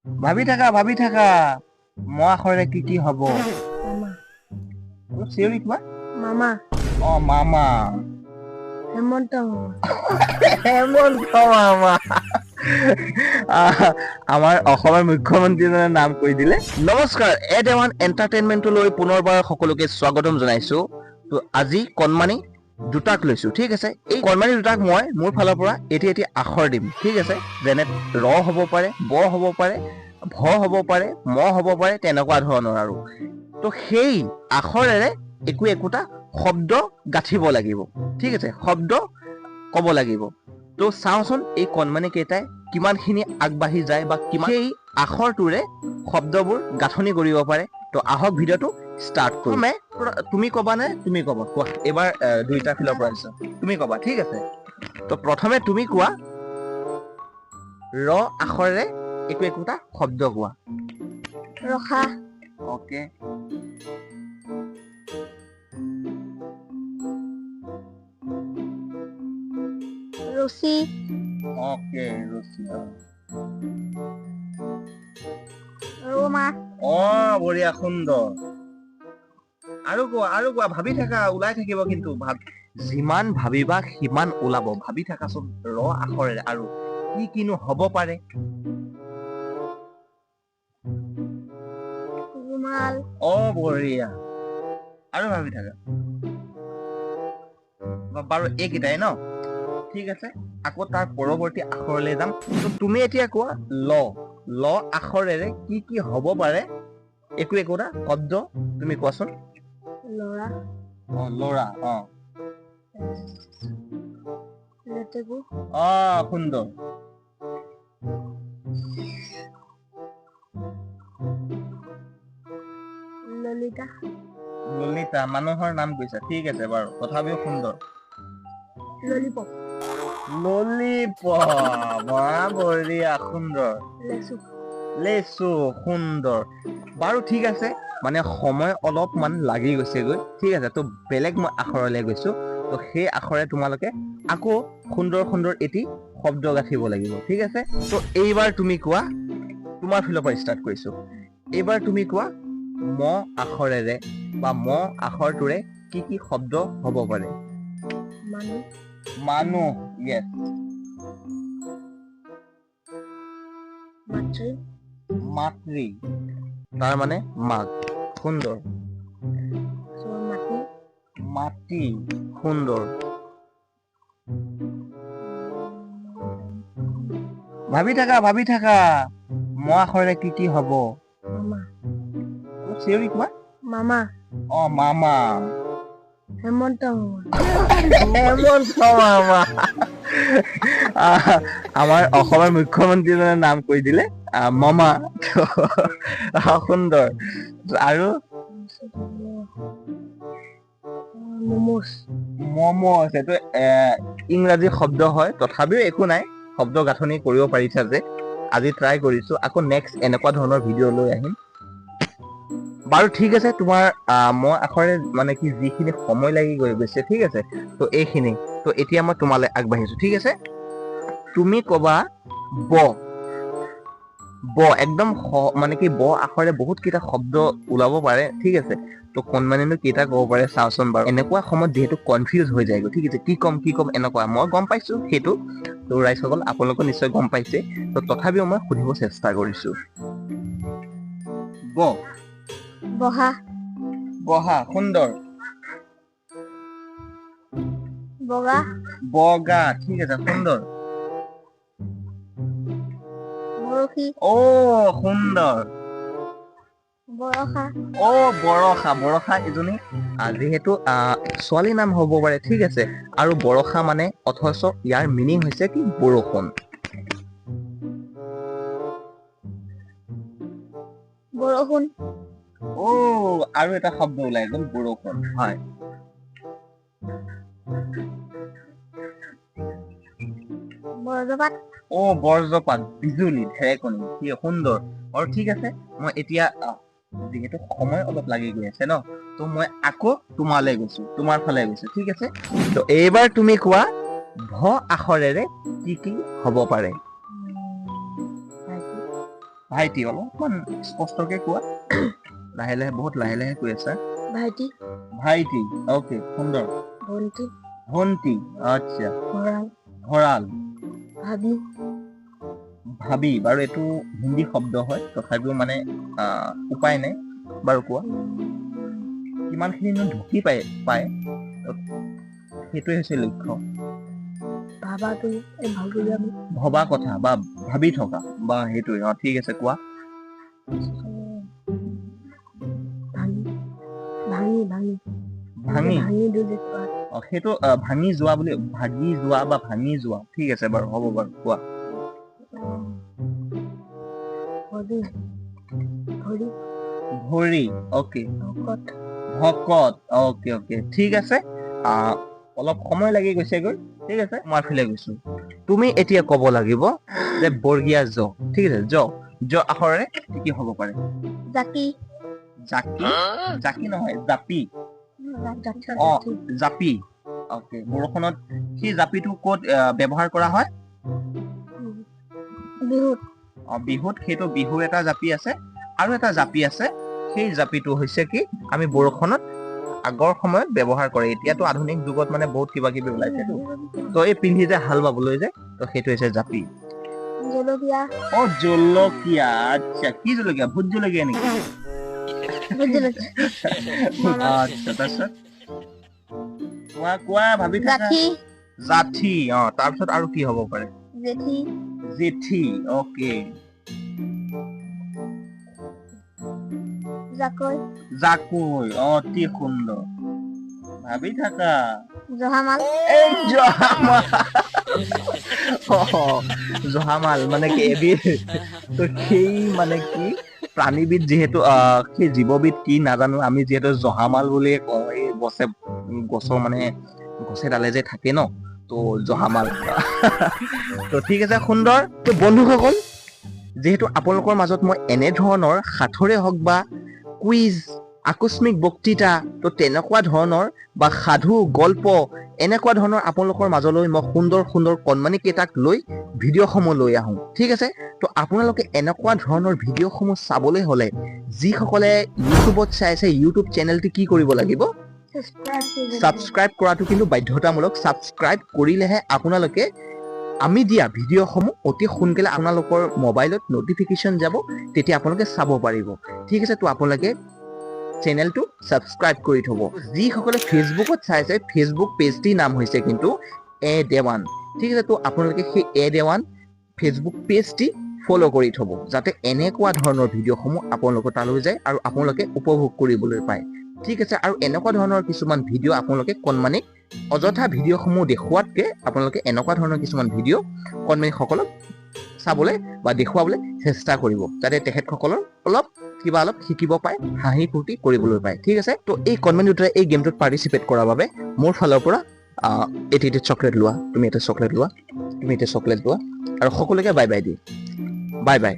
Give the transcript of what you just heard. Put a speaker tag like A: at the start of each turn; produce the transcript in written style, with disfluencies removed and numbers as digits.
A: ভাবি থাকা ম আখৰেৰে কি হব
B: মামা
A: অলপ চিঞৰি কোৱা
B: মামা
A: মামা
B: হেমন্ত মামা
A: হেমন্ত মামা আমাৰ অসমৰ মুখ্যমন্ত্ৰীজনৰ নাম কৈ দিলে নমস্কাৰ এড1 এণ্টাৰটেইনমেণ্টলৈ পুনৰবাৰ সকলোকে স্বাগতম জনাইছো তো আজি কণমানি দুটাক লৈছো ঠিক আছে এই কণমানি দুটাক মই মোৰ ফালৰ পৰা এটি আখৰ দিম ঠিক আছে যেনে ৰ হ'ব পাৰে ব হ'ব পাৰে ভ হ'ব পাৰে ম হ'ব পাৰে তেনেকুৱা ধৰণৰ আৰু তো সেই আখৰেৰে একোটা শব্দ গাঁঠিব লাগিব ঠিক আছে শব্দ ক'ব লাগিব তো চাওঁচোন এই কণমানি কেইটাই কিমানখিনি আগবাঢ়ি যায় বা কিমান সেই আখৰটোৰে শব্দবোৰ গাঁথনি কৰিব পাৰে তো আহক ভিডিঅ'টো ষ্টাৰ্ট কৰোঁ তুমি ক'বা নে তুমি ক'বা কোৱা এবাৰ দুইটা ফিলৰ পৰা আহিছা তুমি ক'বা ঠিক আছে তো প্ৰথমে তুমি কোৱা ৰ আখৰেৰে একোটা শব্দ কোৱা
B: ৰখা
A: ওকে
B: ৰছী
A: ওকে ৰছী
B: ৰোমা
A: বঢ়িয়া সুন্দৰ আৰু কোৱা ভাবি থাকা ওলাই থাকিব কিন্তু যিমান ভাবিবা সিমান ওলাব ভাবি থাকাচোন ৰ আখৰেৰে আৰু কিনো হ'ব পাৰে
B: ৰুমাল
A: বঢ়িয়া আৰু ভাবি থাকা বাৰু এইকেইটাই ন ঠিক আছে আকৌ তাৰ পৰৱৰ্তী আখৰলৈ যাম তুমি এতিয়া কোৱা ল আখৰেৰে কি হ'ব পাৰে একোটা শব্দ তুমি কোৱাচোন
B: লৰা
A: লৰা
B: লেটেকু
A: সুন্দৰ ললিতা মানুহৰ নাম কৈছা ঠিক আছে বাৰু তথাপিও সুন্দৰ
B: ললিপপ
A: বঢ়িয়া সুন্দৰ লেচু সুন্দৰ বাৰু ঠিক আছে মানে সময় অলপমান লাগি গৈছেগৈ ঠিক আছে তো বেলেগ মই আখৰলৈ গৈছো তো সেই আখৰে তোমালোকে আকৌ সুন্দৰ এটি শব্দ গাঁঠিব লাগিব ঠিক আছে তো এইবাৰ তুমি কোৱা তোমাৰ ফালৰ পৰা ষ্টাৰ্ট কৰিছো এইবাৰ তুমি কোৱা ম আখৰেৰে বা ম আখৰটোৰে কি শব্দ হ'ব পাৰে মানুহ ইয়েছ মাতৃ তাৰ মানে মাক সুন্দৰ মাটি সুন্দৰ ভাবি থাকা ম আখৰেৰে কি হ'ব
B: মামা
A: চিঞৰি কোৱা
B: মামা
A: মামা
B: হেমন্ত মামা
A: আমাৰ অসমৰ মুখ্যমন্ত্ৰীজনৰ নাম কৈ দিলে মামা সুন্দৰ আৰু মমোজ এইটো ইংৰাজী শব্দ হয় তথাপিও একো নাই শব্দ গাঁথনি কৰিব পাৰিছা যে আজি ট্ৰাই কৰিছো আকৌ নেক্সট এনেকুৱা ধৰণৰ ভিডিঅ' লৈ আহিম বাৰু ঠিক আছে তোমাৰ মই আখৰে মানে কি যিখিনি সময় লাগি গৈছে ঠিক আছে তো এইখিনি তো এতিয়া মই তোমালৈ আগবাঢ়িছো ঠিক আছে তুমি ক'বা ব একদম মানে কি ব আখৰে বহুত কেইটা শব্দ ওলাব পাৰে ঠিক আছে তো কণমানিনো কেইটা ক'ব পাৰে চাওচোন বাৰু এনেকুৱা সময়ত যিহেতু কনফিউজ হৈ যায়গৈ ঠিক আছে কি ক'ম এনেকুৱা মই গম পাইছো সেইটো তো ৰাইজসকল আপোনালোকে নিশ্চয় গম পাইছে তো তথাপিও মই সুধিব চেষ্টা কৰিছো বহা সুন্দৰ বগা ঠিক আছে সুন্দৰ
B: বৰশী
A: সুন্দৰ বৰষা এজনী যিহেতু ছোৱালী নাম হ'ব পাৰে ঠিক আছে আৰু বৰষা মানে অথচ ইয়াৰ মিনিং হৈছে কি বৰষুণ আৰু এটা শব্দ ওলাই গ'ল বৰষুণ হয় বজ্ৰপাত বিজুলী ঢেৰেকণি কি সুন্দৰ আৰু ঠিক আছে মই এতিয়া যিহেতু সময় অলপ লাগি গৈ আছে ন তো মই আকৌ তোমালৈ গৈছো তোমাৰ ফালে গৈছো ঠিক আছে তো এইবাৰ তুমি কোৱা ভ আখৰেৰে কি হ'ব পাৰে ভাইটি অলপমান স্পষ্টকে কোৱা লাহে লাহে বহুত লাহে লাহে কৈ আছা
B: ভাইটি
A: ভাইটি অ'কে সুন্দৰ
B: ভণ্টি
A: ভণ্টি আচ্ছা
B: ভঁৰাল
A: ভঁৰাল
B: ভাবি
A: ভাবি বাৰু এইটো হিন্দী শব্দ হয় তথাপিও মানে উপায় নাই বাৰু কোৱা কিমানখিনিনো ঢুকি পায় সেইটোৱে হৈছে লক্ষ্য
B: ভাবাটো এই ভাবি যাবি
A: ভবা কথা বা ভাবি থকা বা সেইটোৱে ঠিক আছে কোৱা
B: ভাঙি ভাঙি ভাঙি
A: ভাঙি
B: ভাঙি দিলে কোৱা
A: সেইটো ভাঙি যোৱা বুলি ভাগি যোৱা বা ভাঙি যোৱা ঠিক আছে বাৰু হ'ব বাৰু কোৱা
B: ভৰি ভৰি
A: ভৰি অ'কে
B: ভকত
A: ভকত অ'কে অ'কে ঠিক আছে অলপ সময় লাগি গৈছেগৈ ঠিক আছে মই ফালে গৈছো তুমি এতিয়া ক'ব লাগিব যে বৰ্গীয়া জ ঠিক আছে জ আখৰেৰে কি হ'ব পাৰে
B: জাতি
A: জাকি জাকি নহয় জাপি
B: অ
A: জাপি অ'কে বৰষুণত সেই জাপিটো ক'ত ব্যৱহাৰ কৰা হয়
B: বিহুত
A: বিহুত সেইটো বিহুৰ এটা জাপি আছে আৰু এটা জাপি আছে সেই জাপিটো হৈছে কি আমি বৰষুণত আগৰ সময়ত ব্যৱহাৰ কৰে এতিয়াতো আধুনিক যুগত মানে বহুত কিবা কিবি ওলাইছেতো তো এই পিন্ধি যে হাল বাবলৈ যে তো সেইটো হৈছে জাপি
B: জলকীয়া
A: জলকীয়া আচ্ছা কি জলকীয়া ভোট জলকীয়া নেকি আচ্ছা তাৰপিছত কোৱা ভাবি থাকা
B: জাঠি
A: জাঠি তাৰপিছত আৰু কি হ'ব পাৰে
B: জেঠি
A: জেঠি অ'কে
B: জাকৈ
A: জাকৈ অতি সুন্দৰ ভাবি থাকা
B: জহামাল
A: এই জহামাল মানে কি এবিধ তো সেই মানে কি প্ৰাণীবিধ যিহেতু সেই জীৱবিধ কি নাজানো আমি যিহেতু জহামাল বুলিয়ে কওঁ এই গছৰ মানে গছে ডালে যে থাকে ন তো জহামাল তো ঠিক আছে সুন্দৰ তো বন্ধুসকল যিহেতু আপোনালোকৰ মাজত মই এনে ধৰণৰ সাঁথৰে হওক বা কুইজ আকস্মিক বক্তৃতা তো তেনেকুৱা ধৰণৰ বা সাধু গল্প এনেকুৱা ধৰণৰ আপোনালোকৰ মাজলৈ মই সুন্দৰ সুন্দৰ কণমানি কেইটাক লৈ ভিডিঅ'সমূহ লৈ আহোঁ ঠিক আছে তো আপোনালোকে এনেকুৱা ধৰণৰ ভিডিঅ'সমূহ চাবলৈ হ'লে যিসকলে ইউটিউবত চাইছে ইউটিউব চেনেলটি কি কৰিব লাগিব ছাবস্ক্ৰাইব কৰাটো কিন্তু বাধ্যতামূলক ছাবস্ক্ৰাইব কৰিলেহে আপোনালোকে আমি দিয়া ভিডিঅ'সমূহ অতি সোনকালে আপোনালোকৰ মোবাইলত নটিফিকেশ্যন যাব তেতিয়া আপোনালোকে চাব পাৰিব ঠিক আছে তো আপোনালোকে চেনেলটো ছাবস্ক্ৰাইব কৰি থ'ব যিসকলে ফেচবুকত চাইছে ফেচবুক পেজটিৰ নাম হৈছে কিন্তু এ দেৱান ঠিক আছে তো আপোনালোকে সেই এ দেৱান ফেচবুক পেজটি ফ'ল' কৰি থ'ব যাতে এনেকুৱা ধৰণৰ ভিডিঅ'সমূহ আপোনালোকৰ তালৈ যায় আৰু আপোনালোকে উপভোগ কৰিবলৈ পায় ঠিক আছে আৰু এনেকুৱা ধৰণৰ কিছুমান ভিডিঅ' আপোনালোকে কণমানিক অযথা ভিডিঅ'সমূহ দেখুৱাতকৈ আপোনালোকে এনেকুৱা ধৰণৰ কিছুমান ভিডিঅ' কণমানিসকলক চাবলৈ বা দেখুৱাবলৈ চেষ্টা কৰিব যাতে তেখেতসকলৰ অলপ শিকিব পায় হাঁহি ফূৰ্তি কৰিবলৈ পায় ঠিক আছে তো এই কণমানি দুটাই এই গেমটোত পাৰ্টিচিপেট কৰাৰ বাবে মোৰ ফালৰ পৰা এটা চকলেট লোৱা তুমি এটা চকলেট লোৱা আৰু সকলোকে বাই বাই দিয়ে বাই বাই